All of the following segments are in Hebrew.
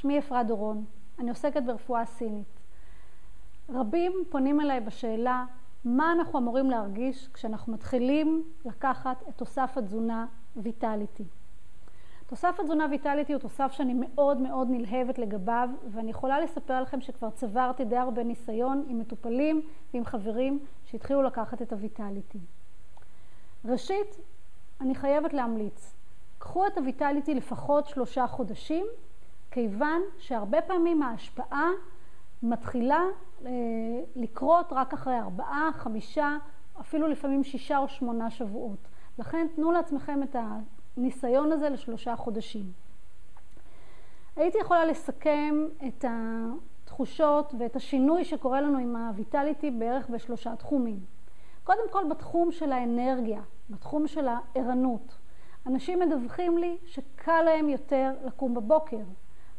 שמי אפרת דורון, אני עוסקת ברפואה סינית. רבים פונים אליי בשאלה מה אנחנו אמורים להרגיש כשאנחנו מתחילים לקחת את תוסף התזונה ויטליטי. תוסף התזונה ויטליטי הוא תוסף שאני מאוד מאוד נלהבת לגביו, ואני יכולה לספר לכם שכבר צברתי די הרבה ניסיון עם מטופלים ועם חברים שהתחילו לקחת את הויטליטי. ראשית, אני חייבת להמליץ, קחו את הויטליטי לפחות 3 חודשים, כיוון שהרבה פעמים ההשפעה מתחילה לקרות רק אחרי 4, 5, אפילו לפעמים 6 או 8 שבועות. לכן תנו לעצמכם את הניסיון הזה ל3 חודשים. הייתי יכולה לסכם את התחושות ואת השינוי שקורה לנו עם הויטליטי בערך ב3 תחומים. קודם כל בתחום של האנרגיה, בתחום של הערנות. אנשים מדווחים לי שקל להם יותר לקום בבוקר.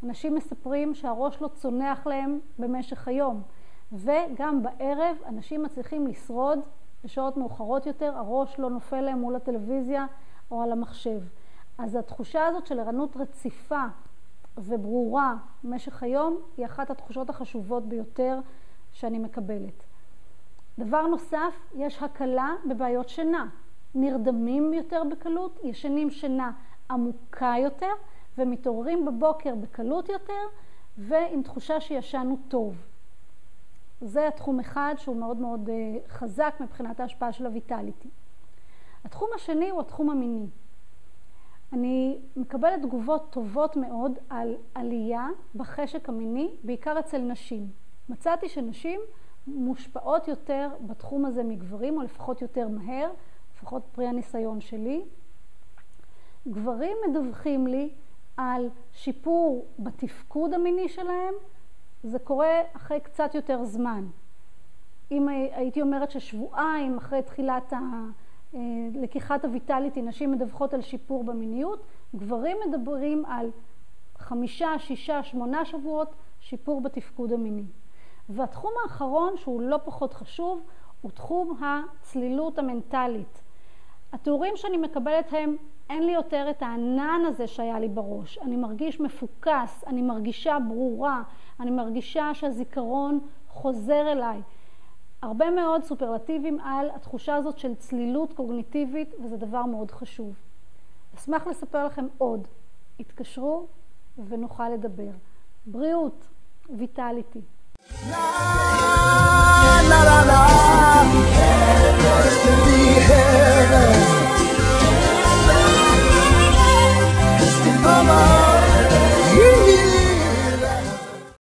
אנשים מספרים שהראש לא צונח להם במשך היום. וגם בערב אנשים מצליחים לשרוד בשעות מאוחרות יותר, הראש לא נופל להם מול הטלוויזיה או על המחשב. אז התחושה הזאת של ערנות רציפה וברורה במשך היום היא אחת התחושות החשובות ביותר שאני מקבלת. דבר נוסף, יש הקלה בבעיות שינה. נרדמים יותר בקלות, ישנים שינה עמוקה יותר, ומתעוררים בבוקר בקלות יותר, ועם תחושה שישנו טוב. זה התחום אחד שהוא מאוד מאוד חזק מבחינת ההשפעה של הויטליטי. התחום השני הוא התחום המיני. אני מקבלת תגובות טובות מאוד על עלייה בחשק המיני, בעיקר אצל נשים. מצאתי שנשים מושפעות יותר בתחום הזה מגברים, או לפחות יותר מהר, לפחות פרי הניסיון שלי. גברים מדווחים לי על שיפור בתפקוד המיני שלהם, זה קורה אחרי קצת יותר זמן. אם הייתי אומרת ששבועיים אחרי תחילת לקיחת הויטליטי, נשים מדווחות על שיפור במיניות, גברים מדברים על 5, 6, 8 שבועות שיפור בתפקוד המיני. והתחום האחרון, שהוא לא פחות חשוב, הוא תחום הצלילות המנטלית. התיאורים שאני מקבלת הם, אין לי יותר את הענן הזה שהיה לי בראש. אני מרגיש מפוקס, אני מרגישה ברורה, אני מרגישה שהזיכרון חוזר אליי. הרבה מאוד סופרלטיבים על התחושה הזאת של צלילות קוגניטיבית, וזה דבר מאוד חשוב. אשמח לספר לכם עוד. התקשרו ונוכל לדבר. בריאות, ויטליטי.